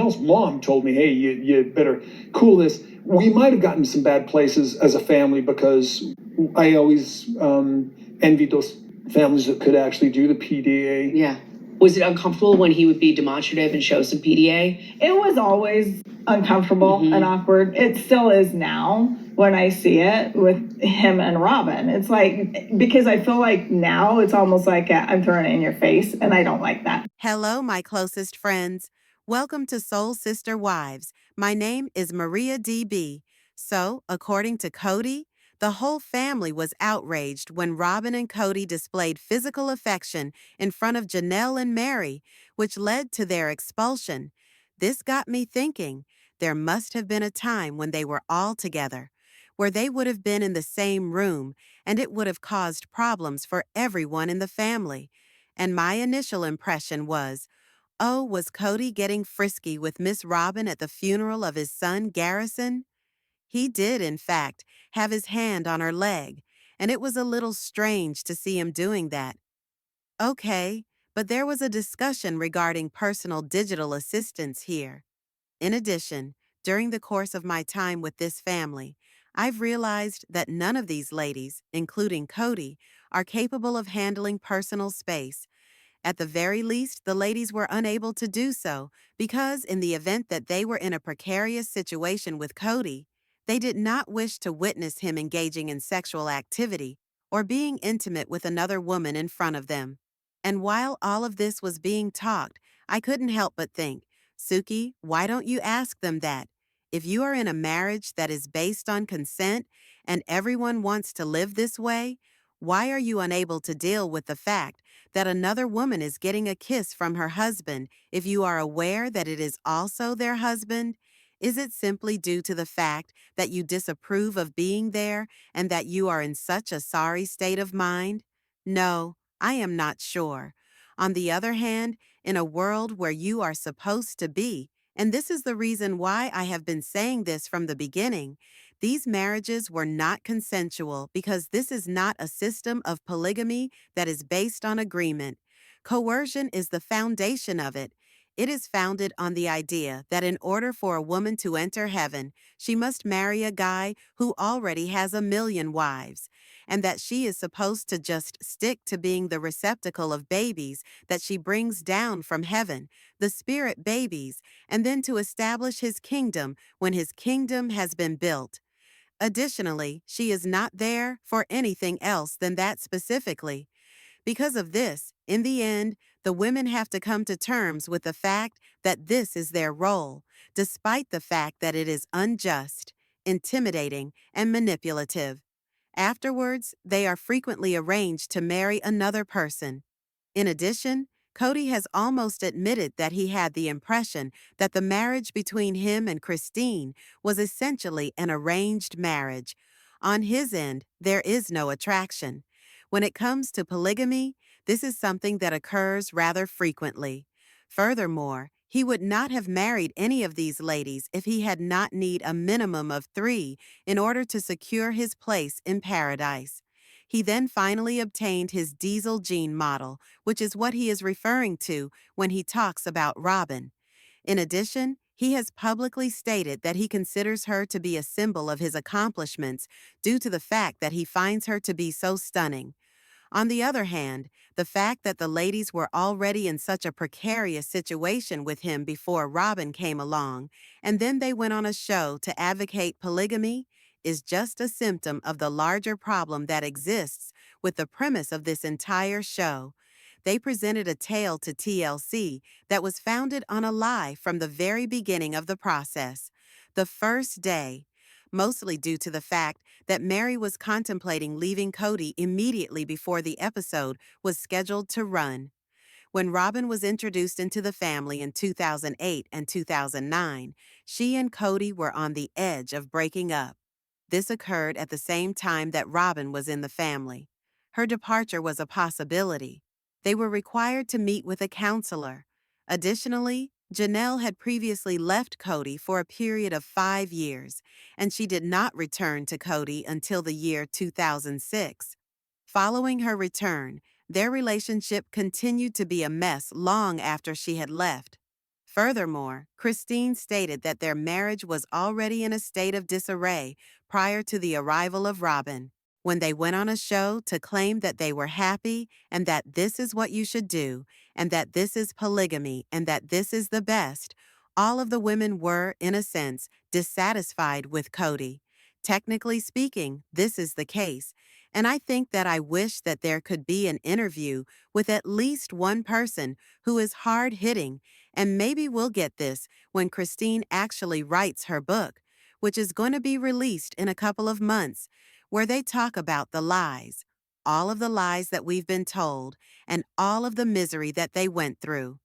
Janelle's mom told me, hey, you better cool this. We might have gotten some bad places as a family because I always envied those families that could actually do the PDA. Yeah. Was it uncomfortable when he would be demonstrative and show some PDA? It was always uncomfortable and awkward. It still is now when I see it with him and Robyn. It's like, because I feel like now it's almost like I'm throwing it in your face, and I don't like that. Hello, my closest friends. Welcome to Soul Sister Wives. My name is Maria D.B. So, according to Kody, the whole family was outraged when Robyn and Kody displayed physical affection in front of Janelle and Mary, which led to their expulsion. This got me thinking, there must have been a time when they were all together, where they would have been in the same room, and it would have caused problems for everyone in the family. And my initial impression was, oh, was Kody getting frisky with Miss Robyn at the funeral of his son Garrison? He did, in fact, have his hand on her leg, and it was a little strange to see him doing that. Okay, but there was a discussion regarding personal digital assistants here. In addition, during the course of my time with this family, I've realized that none of these ladies, including Kody, are capable of handling personal space. At the very least, the ladies were unable to do so because in the event that they were in a precarious situation with Kody, they did not wish to witness him engaging in sexual activity or being intimate with another woman in front of them. And while all of this was being talked, I couldn't help but think, Suki, why don't you ask them that? If you are in a marriage that is based on consent and everyone wants to live this way, why are you unable to deal with the fact that another woman is getting a kiss from her husband if you are aware that it is also their husband? Is it simply due to the fact that you disapprove of being there and that you are in such a sorry state of mind? No, I am not sure. On the other hand, in a world where you are supposed to be, and this is the reason why I have been saying this from the beginning, these marriages were not consensual because this is not a system of polygamy that is based on agreement. Coercion is the foundation of it. It is founded on the idea that in order for a woman to enter heaven, she must marry a guy who already has 1,000,000 wives, and that she is supposed to just stick to being the receptacle of babies that she brings down from heaven, the spirit babies, and then to establish his kingdom when his kingdom has been built. Additionally, she is not there for anything else than that specifically. Because of this, in the end, the women have to come to terms with the fact that this is their role, despite the fact that it is unjust, intimidating, and manipulative. Afterwards, they are frequently arranged to marry another person. In addition, Kody has almost admitted that he had the impression that the marriage between him and Christine was essentially an arranged marriage. On his end, there is no attraction. When it comes to polygamy, this is something that occurs rather frequently. Furthermore, he would not have married any of these ladies if he had not need a minimum of 3 in order to secure his place in paradise. He then finally obtained his diesel gene model, which is what he is referring to when he talks about Robyn. In addition, he has publicly stated that he considers her to be a symbol of his accomplishments due to the fact that he finds her to be so stunning. On the other hand, the fact that the ladies were already in such a precarious situation with him before Robyn came along, and then they went on a show to advocate polygamy, is just a symptom of the larger problem that exists with the premise of this entire show. They presented a tale to TLC that was founded on a lie from the very beginning of the process. The first day, mostly due to the fact that Mary was contemplating leaving Kody immediately before the episode was scheduled to run. When Robyn was introduced into the family in 2008 and 2009, she and Kody were on the edge of breaking up. This occurred at the same time that Robyn was in the family. Her departure was a possibility. They were required to meet with a counselor. Additionally, Janelle had previously left Kody for a period of 5 years, and she did not return to Kody until the year 2006. Following her return, their relationship continued to be a mess long after she had left. Furthermore, Christine stated that their marriage was already in a state of disarray prior to the arrival of Robyn. When they went on a show to claim that they were happy and that this is what you should do, and that this is polygamy and that this is the best, all of the women were, in a sense, dissatisfied with Kody. Technically speaking, this is the case, and I think that I wish that there could be an interview with at least one person who is hard-hitting, and maybe we'll get this when Christine actually writes her book, which is going to be released in a couple of months, where they talk about the lies, all of the lies that we've been told, and all of the misery that they went through.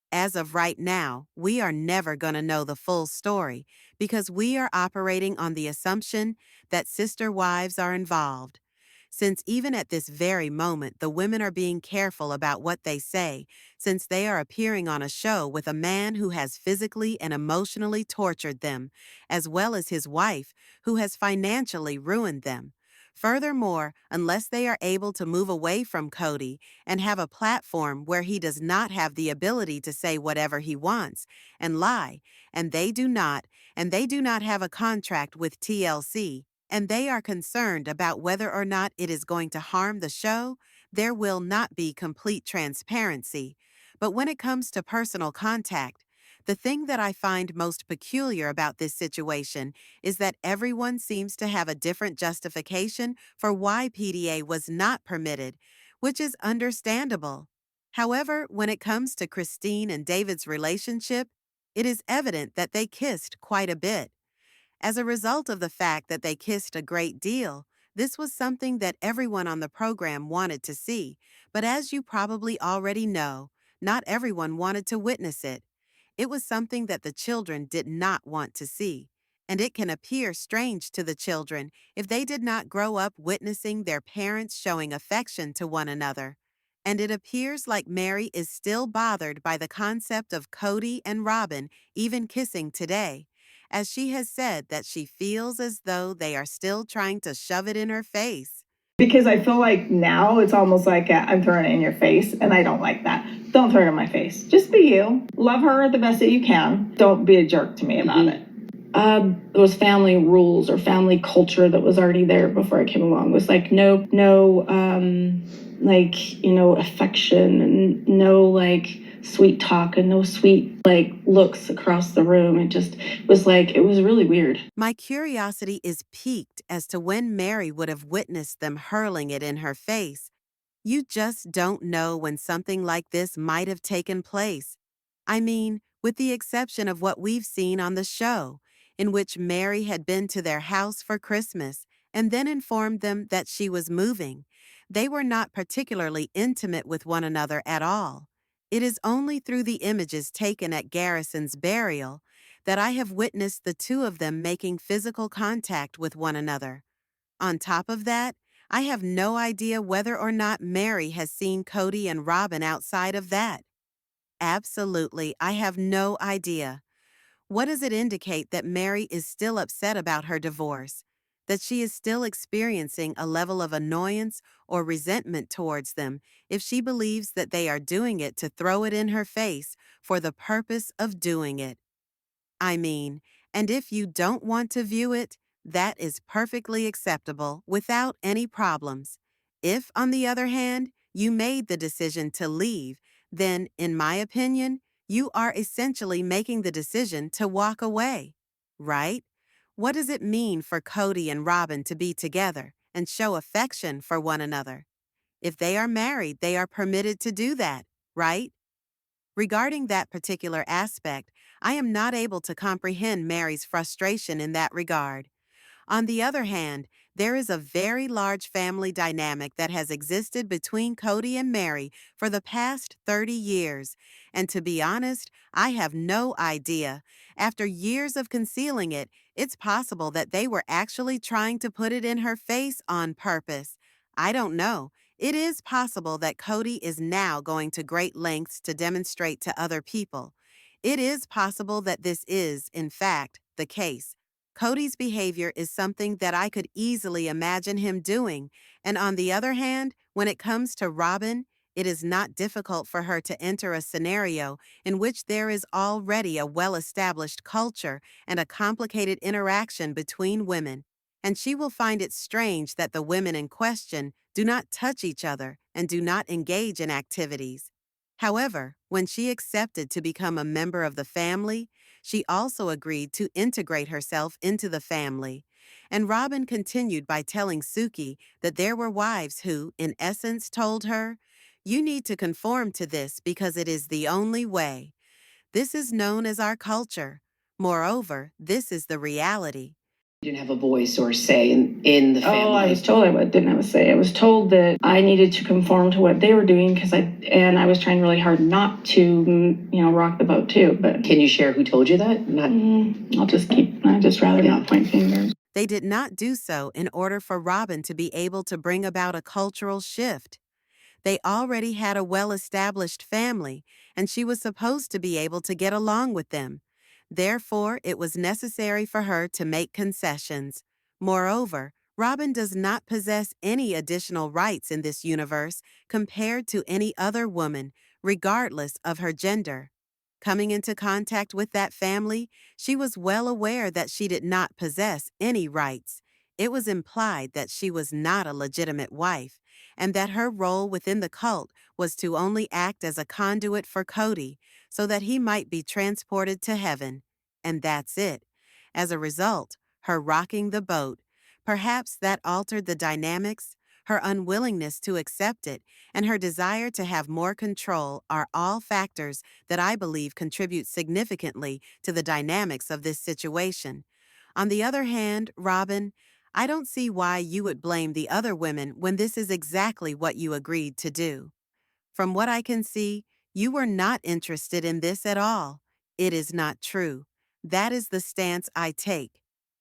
As of right now, we are never going to know the full story because we are operating on the assumption that sister wives are involved. Since even at this very moment, the women are being careful about what they say, since they are appearing on a show with a man who has physically and emotionally tortured them, as well as his wife, who has financially ruined them. Furthermore, unless they are able to move away from Kody and have a platform where he does not have the ability to say whatever he wants and lie, and they do not have a contract with TLC, and they are concerned about whether or not it is going to harm the show, there will not be complete transparency. But when it comes to personal contact, the thing that I find most peculiar about this situation is that everyone seems to have a different justification for why PDA was not permitted, which is understandable. However, when it comes to Christine and David's relationship, it is evident that they kissed quite a bit. As a result of the fact that they kissed a great deal, this was something that everyone on the program wanted to see, but as you probably already know, not everyone wanted to witness it. It was something that the children did not want to see, and it can appear strange to the children if they did not grow up witnessing their parents showing affection to one another. And it appears like Mary is still bothered by the concept of Kody and Robyn even kissing today, as she has said that she feels as though they are still trying to shove it in her face. Because I feel like now it's almost like I'm throwing it in your face, and I don't like that. Don't throw it in my face. Just be you. Love her the best that you can. Don't be a jerk to me about it. It was family rules or family culture that was already there before I came along. It was like no, affection, and no sweet talk, and no sweet looks across the room. It just was it was really weird. My curiosity is piqued as to when Mary would have witnessed them hurling it in her face. You just don't know when something like this might have taken place. I mean, with the exception of what we've seen on the show, in which Mary had been to their house for Christmas and then informed them that she was moving. They were not particularly intimate with one another at all. It is only through the images taken at Garrison's burial that I have witnessed the two of them making physical contact with one another. On top of that, I have no idea whether or not Mary has seen Kody and Robyn outside of that. Absolutely, I have no idea. What does it indicate that Mary is still upset about her divorce? That she is still experiencing a level of annoyance or resentment towards them if she believes that they are doing it to throw it in her face for the purpose of doing it? I mean, and if you don't want to view it, that is perfectly acceptable without any problems. If, on the other hand, you made the decision to leave, then, in my opinion, you are essentially making the decision to walk away, right? What does it mean for Kody and Robyn to be together and show affection for one another? If they are married, they are permitted to do that, right? Regarding that particular aspect, I am not able to comprehend Mary's frustration in that regard. On the other hand, there is a very large family dynamic that has existed between Kody and Mary for the past 30 years, and to be honest, I have no idea. After years of concealing it, it's possible that they were actually trying to put it in her face on purpose. I don't know. It is possible that Kody is now going to great lengths to demonstrate to other people. It is possible that this is, in fact, the case. Kody's behavior is something that I could easily imagine him doing, and on the other hand, when it comes to Robyn, it is not difficult for her to enter a scenario in which there is already a well-established culture and a complicated interaction between women, and she will find it strange that the women in question do not touch each other and do not engage in activities. However, when she accepted to become a member of the family, she also agreed to integrate herself into the family. And Robyn continued by telling Suki that there were wives who, in essence, told her, "You need to conform to this because it is the only way. This is known as our culture. Moreover, this is the reality." You didn't have a voice or say in the family. Oh, I was told I didn't have a say. I was told that I needed to conform to what they were doing because I was trying really hard not to, rock the boat too. But Can you share who told you that? Not. I'd just rather not point fingers. They did not do so in order for Robyn to be able to bring about a cultural shift. They already had a well-established family, and she was supposed to be able to get along with them. Therefore, it was necessary for her to make concessions. Moreover, Robyn does not possess any additional rights in this universe compared to any other woman, regardless of her gender. Coming into contact with that family, she was well aware that she did not possess any rights. It was implied that she was not a legitimate wife, and that her role within the cult was to only act as a conduit for Kody so that he might be transported to heaven. And that's it. As a result, her rocking the boat, perhaps that altered the dynamics, her unwillingness to accept it, and her desire to have more control are all factors that I believe contribute significantly to the dynamics of this situation. On the other hand, Robyn, I don't see why you would blame the other women when this is exactly what you agreed to do. From what I can see, you were not interested in this at all. It is not true. That is the stance I take.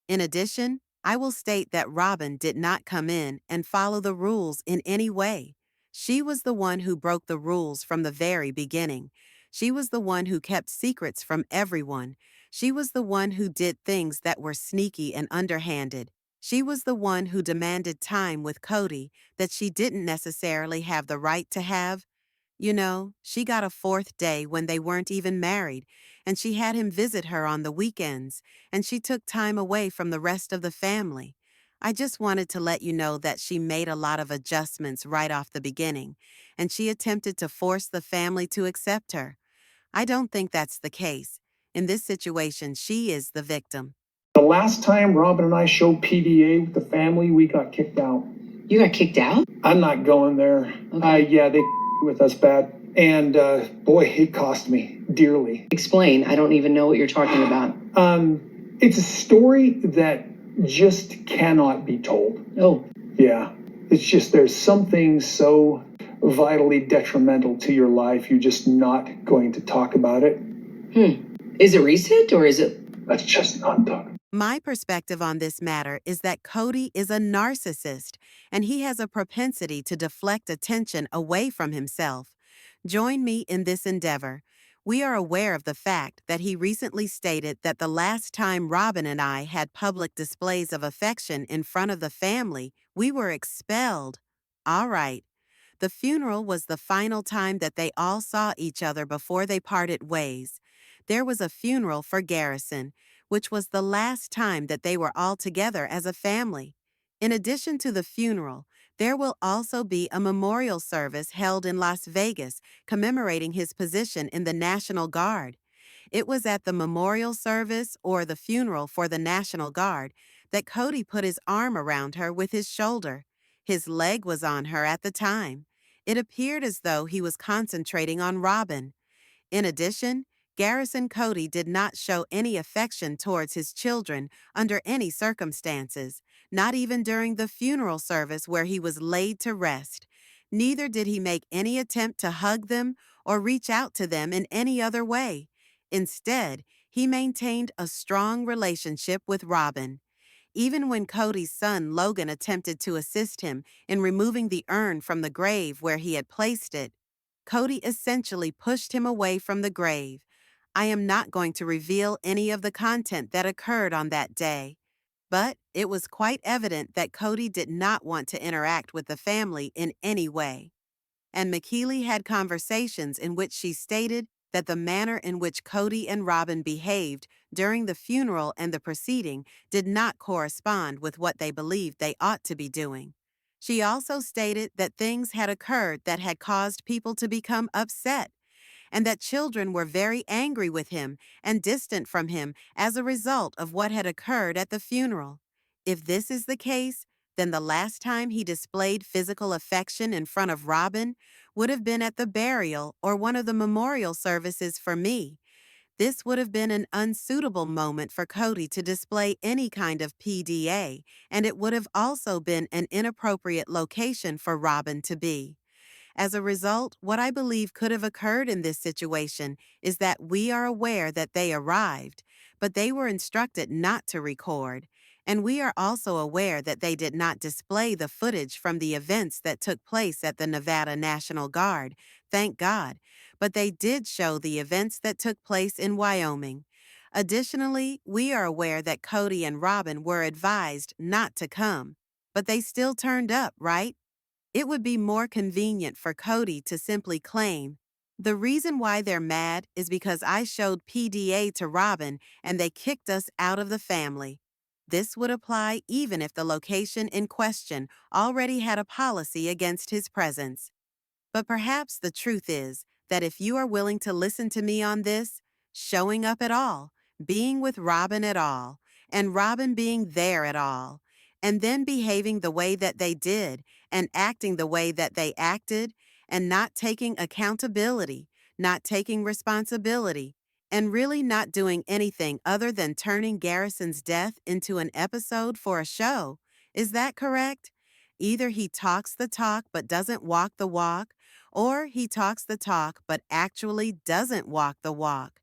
In addition, I will state that Robyn did not come in and follow the rules in any way. She was the one who broke the rules from the very beginning. She was the one who kept secrets from everyone. She was the one who did things that were sneaky and underhanded. She was the one who demanded time with Kody that she didn't necessarily have the right to have. She got a fourth day when they weren't even married, and she had him visit her on the weekends, and she took time away from the rest of the family. I just wanted to let you know that she made a lot of adjustments right off the beginning, and she attempted to force the family to accept her. I don't think that's the case. In this situation, she is the victim. The last time Robyn and I showed PDA with the family, we got kicked out. You got kicked out? I'm not going there. Okay. Yeah, they with us bad. And boy, it cost me dearly. Explain. I don't even know what you're talking about. It's a story that just cannot be told. Oh. Yeah. It's just there's something so vitally detrimental to your life, you're just not going to talk about it. Is it recent or is it? Let's just not talk. My perspective on this matter is that Kody is a narcissist, and he has a propensity to deflect attention away from himself. Join me in this endeavor. We are aware of the fact that he recently stated that the last time Robyn and I had public displays of affection in front of the family, we were expelled. All right. The funeral was the final time that they all saw each other before they parted ways. There was a funeral for Garrison, which was the last time that they were all together as a family. In addition to the funeral, there will also be a memorial service held in Las Vegas commemorating his position in the National Guard. It was at the memorial service or the funeral for the National Guard that Kody put his arm around her with his shoulder. His leg was on her at the time. It appeared as though he was concentrating on Robyn. In addition, Garrison Kody did not show any affection towards his children under any circumstances, not even during the funeral service where he was laid to rest. Neither did he make any attempt to hug them or reach out to them in any other way. Instead, he maintained a strong relationship with Robyn. Even when Kody's son Logan attempted to assist him in removing the urn from the grave where he had placed it, Kody essentially pushed him away from the grave. I am not going to reveal any of the content that occurred on that day, but it was quite evident that Kody did not want to interact with the family in any way. and McKeely had conversations in which she stated that the manner in which Kody and Robyn behaved during the funeral and the proceeding did not correspond with what they believed they ought to be doing. She also stated that things had occurred that had caused people to become upset, and that children were very angry with him and distant from him as a result of what had occurred at the funeral. If this is the case, then the last time he displayed physical affection in front of Robyn would have been at the burial or one of the memorial services for me. This would have been an unsuitable moment for Kody to display any kind of PDA, and it would have also been an inappropriate location for Robyn to be. As a result, what I believe could have occurred in this situation is that we are aware that they arrived, but they were instructed not to record, and we are also aware that they did not display the footage from the events that took place at the Nevada National Guard, thank God, but they did show the events that took place in Wyoming. Additionally, we are aware that Kody and Robyn were advised not to come, but they still turned up, right? It would be more convenient for Kody to simply claim, "The reason why they're mad is because I showed PDA to Robyn and they kicked us out of the family." This would apply even if the location in question already had a policy against his presence. But perhaps the truth is that if you are willing to listen to me on this, showing up at all, being with Robyn at all, and Robyn being there at all, and then behaving the way that they did and acting the way that they acted, and not taking accountability, not taking responsibility, and really not doing anything other than turning Garrison's death into an episode for a show. Is that correct? Either he talks the talk but doesn't walk the walk, or he talks the talk but actually doesn't walk the walk.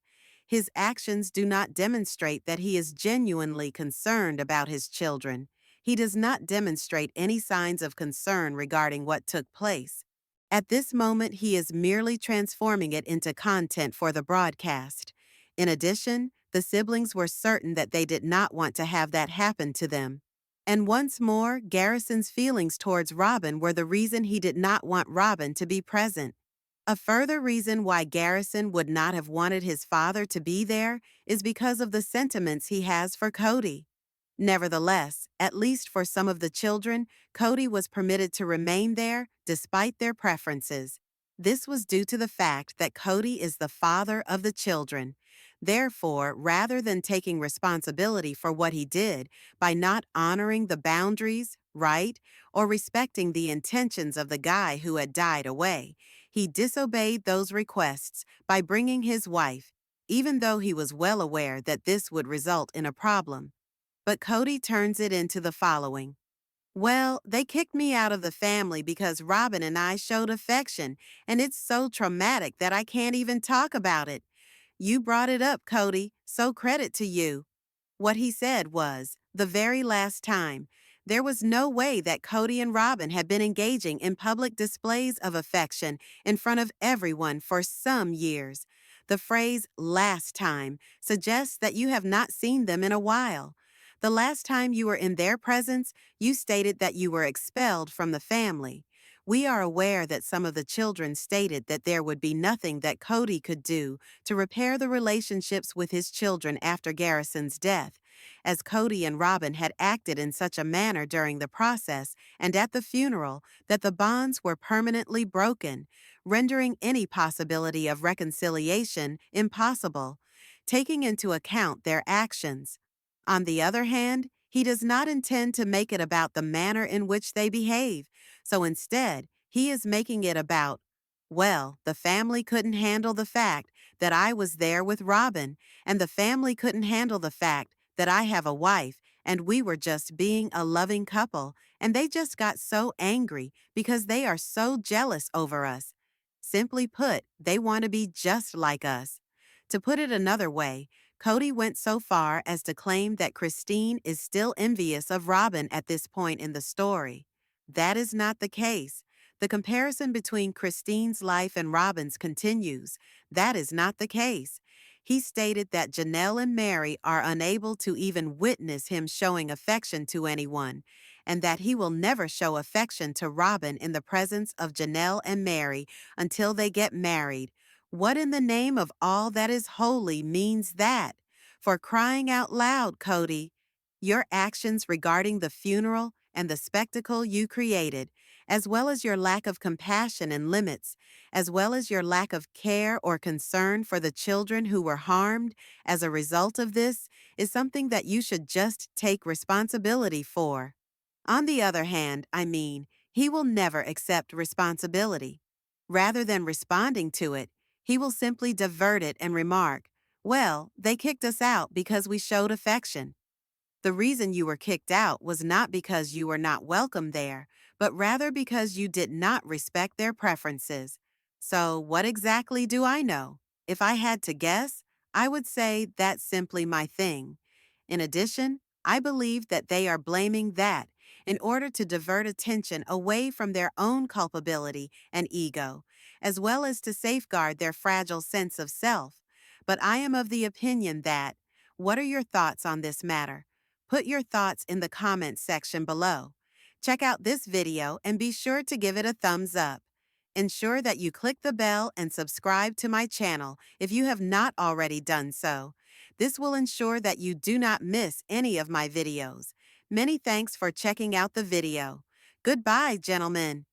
His actions do not demonstrate that he is genuinely concerned about his children. He does not demonstrate any signs of concern regarding what took place. At this moment, he is merely transforming it into content for the broadcast. In addition, the siblings were certain that they did not want to have that happen to them. And once more, Garrison's feelings towards Robyn were the reason he did not want Robyn to be present. A further reason why Garrison would not have wanted his father to be there is because of the sentiments he has for Kody. Nevertheless, at least for some of the children, Kody was permitted to remain there despite their preferences. This was due to the fact that Kody is the father of the children. Therefore, rather than taking responsibility for what he did by not honoring the boundaries, right, or respecting the intentions of the guy who had died away, he disobeyed those requests by bringing his wife, even though he was well aware that this would result in a problem. But Kody turns it into the following. "Well, they kicked me out of the family because Robyn and I showed affection, and it's so traumatic that I can't even talk about it. You brought it up, Kody, so credit to you." What he said was, the very last time, there was no way that Kody and Robyn had been engaging in public displays of affection in front of everyone for some years. The phrase "last time" suggests that you have not seen them in a while. The last time you were in their presence, you stated that you were expelled from the family. We are aware that some of the children stated that there would be nothing that Kody could do to repair the relationships with his children after Garrison's death, as Kody and Robyn had acted in such a manner during the process and at the funeral that the bonds were permanently broken, rendering any possibility of reconciliation impossible, taking into account their actions. On the other hand, he does not intend to make it about the manner in which they behave, so instead, he is making it about, well, the family couldn't handle the fact that I was there with Robyn, and the family couldn't handle the fact that I have a wife, and we were just being a loving couple, and they just got so angry because they are so jealous over us. Simply put, they want to be just like us. To put it another way, Kody went so far as to claim that Christine is still envious of Robyn at this point in the story. That is not the case. The comparison between Christine's life and Robyn's continues. That is not the case. He stated that Janelle and Mary are unable to even witness him showing affection to anyone, and that he will never show affection to Robyn in the presence of Janelle and Mary until they get married. What in the name of all that is holy means that? For crying out loud, Kody, your actions regarding the funeral and the spectacle you created, as well as your lack of compassion and limits, as well as your lack of care or concern for the children who were harmed as a result of this, is something that you should just take responsibility for. On the other hand, he will never accept responsibility. Rather than responding to it, he will simply divert it and remark, "Well, they kicked us out because we showed affection." The reason you were kicked out was not because you were not welcome there, but rather because you did not respect their preferences. So, what exactly do I know? If I had to guess, I would say that's simply my thing. In addition, I believe that they are blaming that in order to divert attention away from their own culpability and ego, as well as to safeguard their fragile sense of self. But I am of the opinion that, what are your thoughts on this matter? Put your thoughts in the comments section below. Check out this video and be sure to give it a thumbs up. Ensure that you click the bell and subscribe to my channel if you have not already done so. This will ensure that you do not miss any of my videos. Many thanks for checking out the video. Goodbye, gentlemen.